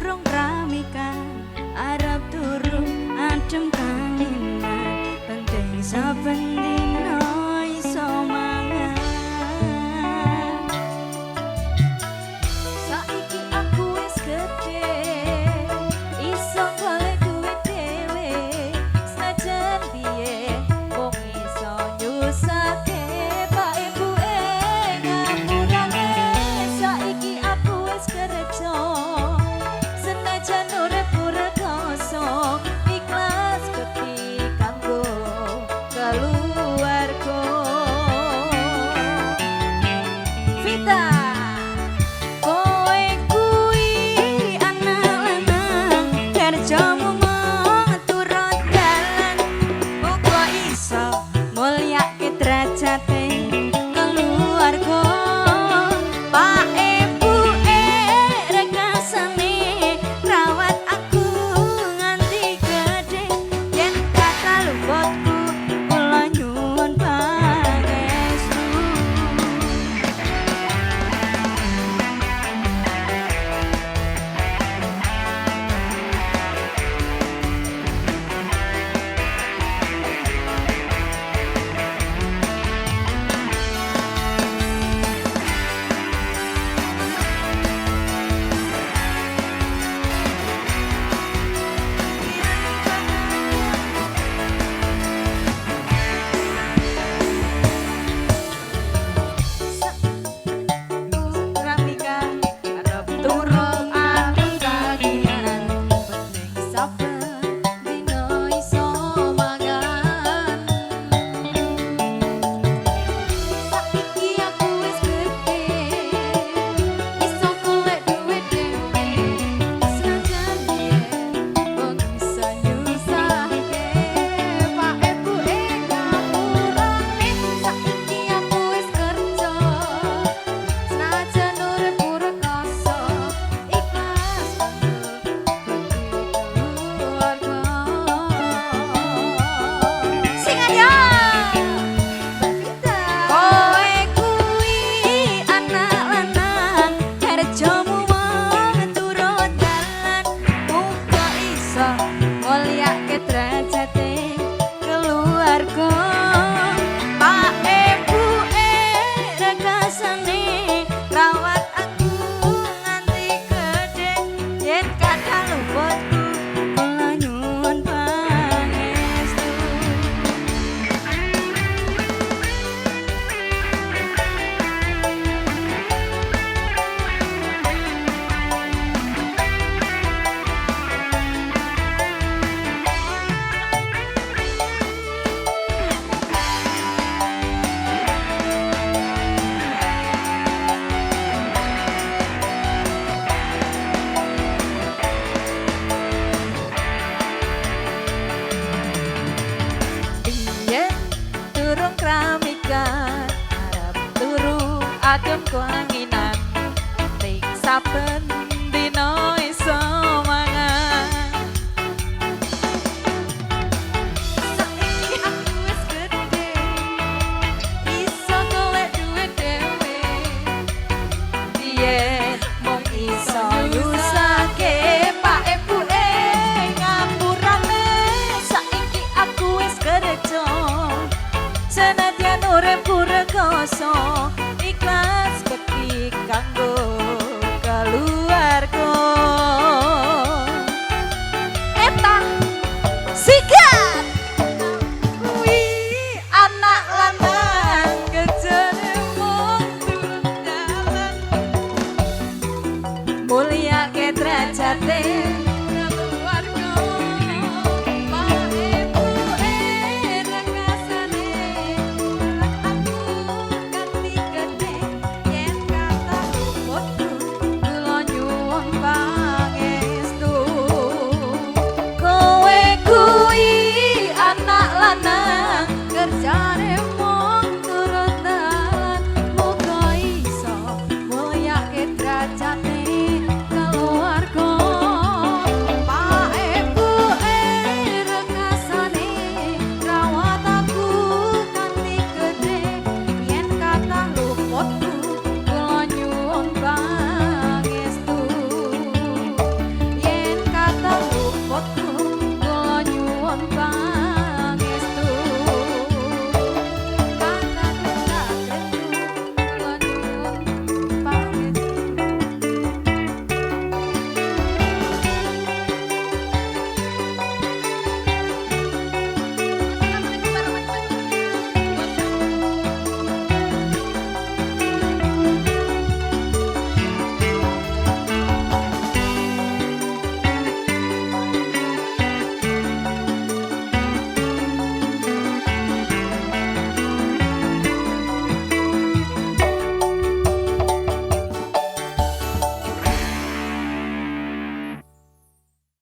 durung pramika arep turu adem kalinan penting saben dina iso mangan. Saiki aku wis gedhe iso golek duit dhewe senajan biyen wong iso nyusahke pak ibuke ngapurane. Saiki aku wis kerja senajan urip rekoso ikhlas beti kanggo keluarga. Vita kowe kuwi anak lanang kerjamu mung turut dalan uga iso mulyake derajate keluarga. Pak ibuke rekasane rawat aku nganti gedhe yen kata luputku kula nyuwun pangestu. Pramika arep turu adem kaginan penting saben dina iso mangan. Saiki aku wis gedhe iso golek duit dhewe senajan biyen wong iso nyusahke pak ibuke ngapurane. Saiki aku wis kerja senajan urip rekoso ikhlas keluarga. Sing aja kowe kuwi anak lanang kerjamu mung turut dalan uga iso mulyake derajate keluarga. Pak ibuke rekasane rawat aku nganti gedhe yen kadang luputku kula nyuwun pangestu. Yen durung pramika arep turu adem kewanginan penting saben dina iso mangan. Saiki aku wis gedhe iso golek duit dhewe biyen mung iso nyusahke pak ibuke ngapurane. Saiki aku wis kerja senadyan uripku rekoso ikhlas beti kanggo keluarga. Eta sikat kuwi anak lanang kerjane mung turut dalan mulyake derajate